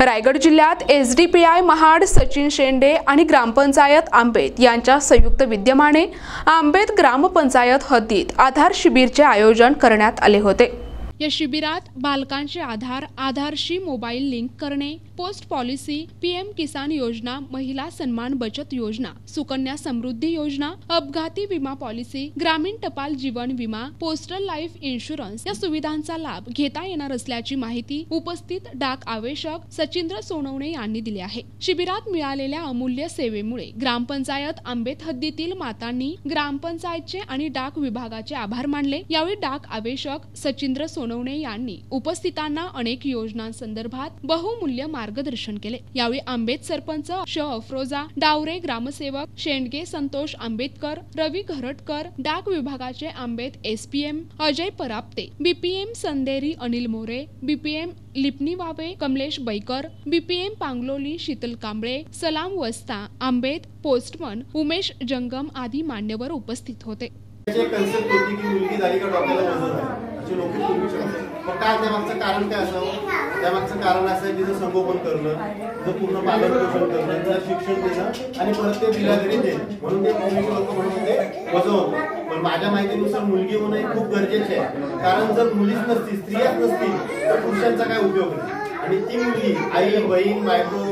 रायगड जिल्ह्यात एसडीपीआय महाड सचिन शेंडे आणि ग्रामपंचायत आंबेत यांच्या संयुक्त विद्यमाने आंबेत ग्रामपंचायत हद्दीत आधार शिबिरचे आयोजन करण्यात आले होते। या शिबिरात बालकांचे आधारशी मोबाईल लिंक करणे, पोस्ट पॉलिसी, पीएम किसान योजना, महिला सन्मान बचत योजना, सुकन्या समृद्धी योजना, अपघाती विमा पॉलिसी, ग्रामीण टपाल जीवन विमा, पोस्टल लाईफ इन्शुरन्स या सुविधांचा लाभ घेता येणार असल्याची माहिती उपस्थित डाक आवेशक सचिंद्र सोनवणे यांनी दिली आहे। शिबिरात मिळालेल्या अमूल्य सेवेमुळे ग्रामपंचायत आंबेत हद्दीतील मातांनी ग्रामपंचायतचे आणि डाक विभागाचे आभार मानले। यावेळी डाक आवेशक सचिंद्र सोनवणे यांनी उपस्थितांना अनेक योजनांसंदर्भात बहुमूल्य मार्गदर्शन केले। यावेळी आंबेत सरपंच अफरोजा डावरे, ग्रामसेवक शेंडगे संतोष आंबेडकर, रवी घरटकर, डाक विभागाचे Ambet SPM Ajay पराप्ते, BPM Sanderi Anil More, BPM लिपनी Huawei Kamlesh Baker, BPM पांगलोली Sheetal Kamble, सलाम वस्ता आंबेत पोस्टमन उमेश जंगम आदी मान्यवर उपस्थित होते। कन्सेप्ट होती की मुलगी झाली का डॉक्टरला वजन आहे असे लोक पूर्वी शकतात। पण काय त्यामागचं कारण काय असावं? त्यामागचं कारण असं आहे तिचं संगोपन करणं, तिचं पूर्ण पालन पोषण करणं, तिला शिक्षण देणं आणि परत ते तिला घरी देणं, म्हणून ते पूर्वीचे लोक म्हणून ते वजन होतं। पण माझ्या माहितीनुसार मुलगी होणं हे खूप गरजेचे आहे, कारण जर मुलीच नसतील, स्त्रियाच नसतील तर पुरुषांचा काय उपयोग नाही। आणि ती मुलगी आई, बहीण, बायको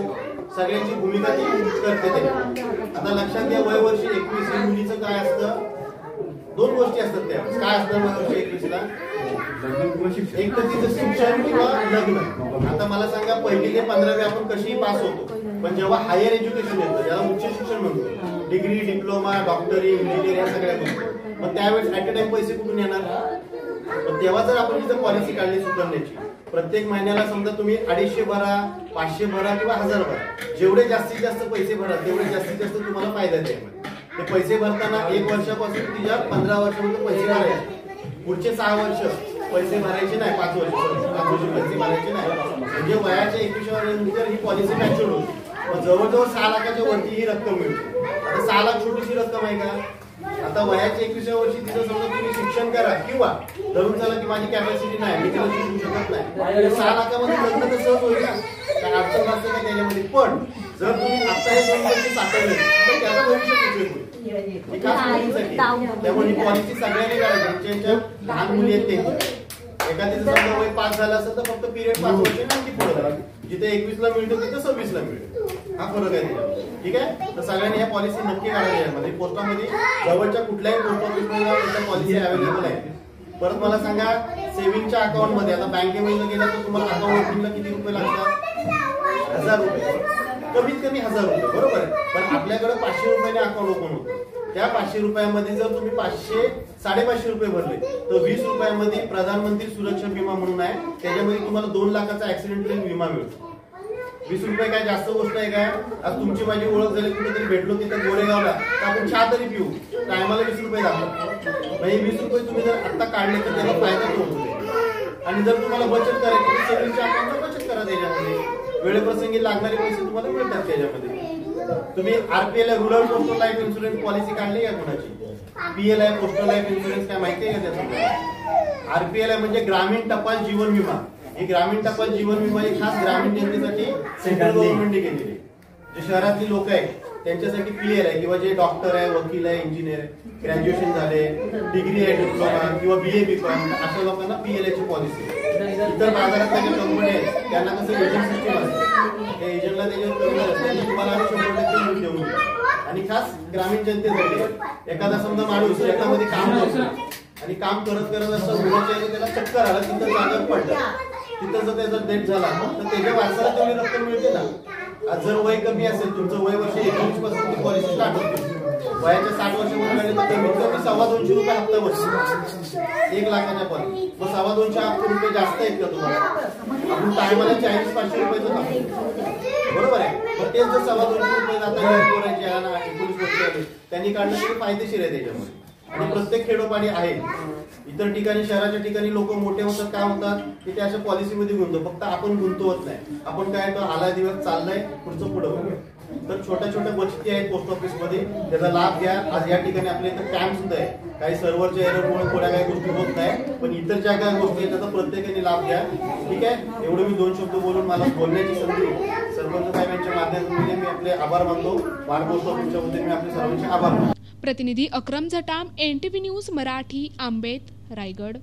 सगळ्यांची भूमिका ती करते ते। आता लक्षात घ्या, वय वर्षी 21 मुलीचं काय असतं? दोन गोष्टी असतात त्या। काय असतं वर्षी 21ला? एक तर तिचं शिक्षण किंवा लग्न। आता मला सांगा, पहिली ते 15वी आपण कशीही पास होतो, पण जेव्हा हायर एज्युकेशन येतं, ज्याला उच्च शिक्षण म्हणतो, डिग्री, डिप्लोमा, डॉक्टरी, इंजिनियर या सगळ्या गोष्टी, मग त्यावेळेस ऍट अ टाइम पैसे कुठून येणार? पण तेव्हा जर आपण तिथं पॉलिसी काढली सुधारण्याची, प्रत्येक महिन्याला समजा तुम्ही 250 भरा, 500 भरा किंवा 1000 भरा, जेवढे जास्तीत जास्त पैसे भरा तेवढे जास्तीत जास्त तुम्हाला फायदा द्यायला। ते पैसे भरताना 1 वर्षापासून तिच्या 15 वर्षापर्यंत पैसे भरायचे, पुढचे 6 वर्ष पैसे भरायचे नाही, 5 वर्ष पैसे भरायचे नाही। म्हणजे वयाच्या 21व्या वर्षानंतर ही पॉलिसी मॅच्युअर होती, मग जवळजवळ 6 लाखाच्या वरती ही रक्कम मिळते। आता 6 लाख छोटीशी रक्कम आहे का? आता वयाच्या 21व्या वर्षी तिचं समजा तुम्ही शिक्षण करा किंवा धरून चला की माझी कॅपॅसिटी नाही, मी तिला शिकू शकत नाही, 6 लाखामध्ये लग्न तर सहज होईल ना, कारण अडचण नसते का त्याच्यामध्ये। पण जर तुम्ही आता हे 2 वर्ष साकारले तर त्याचं भविष्य कुठे होईल? त्यामुळे ही पॉलिसी सगळ्यांनी काढायची, ज्यांच्या लहान मुली आहेत त्यांची। एखाद्याचं समजा वय 5 झालं असेल तर फक्त पिरियड 5 वर्ष आणखी पुढे झाला, जिथे 21ला मिळतो तिथे 26ला मिळतो, हा फरक आहे। ठीक आहे, तर सगळ्यांनी ह्या पॉलिसी नक्की काढायची आहे। पोस्टामध्ये जवळच्या कुठल्याही पोस्ट ऑफिसमध्ये पॉलिसी अवेलेबल आहे। परत मला सांगा, सेव्हिंगच्या अकाउंट मध्ये आता बँकेमध्ये गेला तर तुम्हाला अकाउंट ओपनिंगला किती रुपये लागतात? 1000 रुपये, कमीत कमी 1000 रुपये, बरोबर आहे। पण आपल्याकडे 500 रुपयाने अकाउंट ओपन होतं, त्या 500 रुपयामध्ये जर तुम्ही 500-550 रुपये भरले तर 20 रुपयामध्ये प्रधानमंत्री सुरक्षा विमा म्हणून आहे, त्याच्यामध्ये तुम्हाला 2 लाखाचा ऍक्सिडेंटल विमा मिळतो। 20 रुपये काय जास्त गोष्ट आहे काय? आज तुमची माझी ओळख झाली, कुठेतरी भेटलो तिथं गोरेगावला, तर आपण चहा तरी पिऊ, टायमाला 20 रुपये जातात। म्हणजे 20 रुपये तुम्ही जर आता काढले तर त्याला फायदा होतो। आणि जर तुम्हाला बचत करायची, सेव्हिंगच्या अकाउंटला बचत करा, त्याच्यामध्ये वेळेप्रसंगी लागणारे पैसे तुम्हाला मिळतात त्याच्यामध्ये। तुम्ही RPL rural postal life insurance policy काढली आहे कोणाची? पीएलआय पोस्टल लाईफ इन्शुरन्स काय माहिती आहे का त्याचं? आरपीएल म्हणजे ग्रामीण टपाल जीवन विमा। ही ग्रामीण टपाल जीवन विमा ही खास ग्रामीण जनतेसाठी सेंट्रल गव्हर्नमेंटने केलेली आहे। जे शहरातली लोक आहेत त्यांच्यासाठी पीएल आहे, किंवा जे डॉक्टर आहे, वकील आहे, इंजिनियर आहे, ग्रॅज्युएशन झाले, डिग्री आहे, डिप्लोमा किंवा बीए बीकॉम, अशा लोकांना पीएलआयची पॉलिसी आहे। इतर बाजारात काही कंपनी आहेत त्यांना कसं एजंट सिस्टीम असते, त्या एजंटला त्याच्यावर कमी असते, तुम्हाला 100% देऊन देऊ। आणि खास ग्रामीण जनतेसाठी एखादा समजा माणूस शेतामध्ये काम करतो आणि काम करत करत असं उन्हाच्या त्याला चक्कर आला, तिथं जागेवर पडला, तिथं जर त्याचा डेथ झाला तर त्याच्या वारसाला तेवढी रक्कम मिळते ना। आज जर वय कमी असेल, तुमचं वय वर्ष 19 पासून ती पॉलिसी स्टार्ट होते, वयाच्या 60 वर्षामध्ये झाले तर कमीत कमी 225 रुपये हप्ता बसतो 1 लाखाच्या पॉलिसी। मग 225 रुपये जास्त आहेत का तुम्हाला? आपण टायमाला 40-500 रुपयाचं टाकतो, बरोबर आहे। मग तेच जर 225 रुपये जाता 19 वर्ष त्यांनी काढलं तरी फायदेशीर आहे त्याच्यामध्ये। आणि प्रत्येक खेडोपाडी आहे, इतर ठिकाणी शहराच्या ठिकाणी लोक मोठे होतात, काय होतात की ते अशा पॉलिसीमध्ये गुंतवतो, फक्त आपण गुंतवत नाही। आपण काय तो आला दिवस चाललाय, पुढचं पुढं तर छोट्या छोट्या बचती आहेत पोस्ट ऑफिस मध्ये, त्याचा लाभ घ्या. आज या ठिकाणी आपल्या इथं कॅम्प सुद्धा आहे. काही सर्व्हरच्या एररमुळे थोड्या काही गोष्टी होत नाही, पण इतर ज्या काही गोष्टी आहेत त्याचा प्रत्येकाने लाभ घ्या. ठीक आहे. एवढं मी 2 शब्द बोलून मला बोलण्याची संधी सरपंच साहेबांच्या माध्यमातून मी आपले आभार मानतो. महाड पोस्ट ऑफिसच्या वतीने मी आपले सर्वांचे आभार मानतो. प्रतिनिधी अक्रम झटाम, NTV न्यूज मराठी, आंबेत, रायगड.